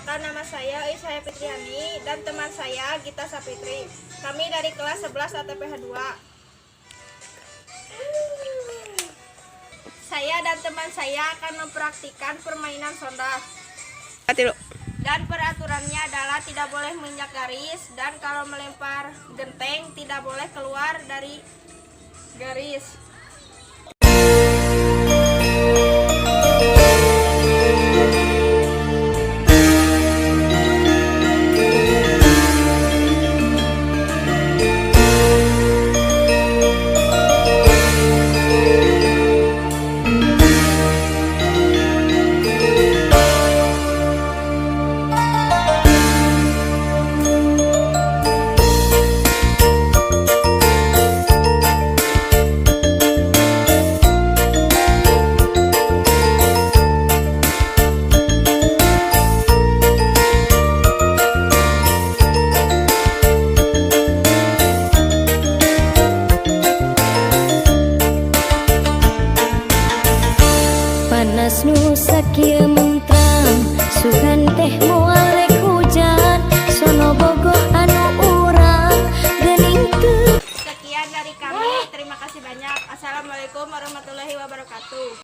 Perkenalkan, nama saya Isaya Fitriani dan teman saya Gita Sapitri. Kami dari kelas 11 ATPH 2. Saya dan teman saya akan mempraktikkan permainan sonda. Dan peraturannya adalah tidak boleh menginjak garis, dan kalau melempar genteng tidak boleh keluar dari garis. Panas nu sakieu mentrang sugan teh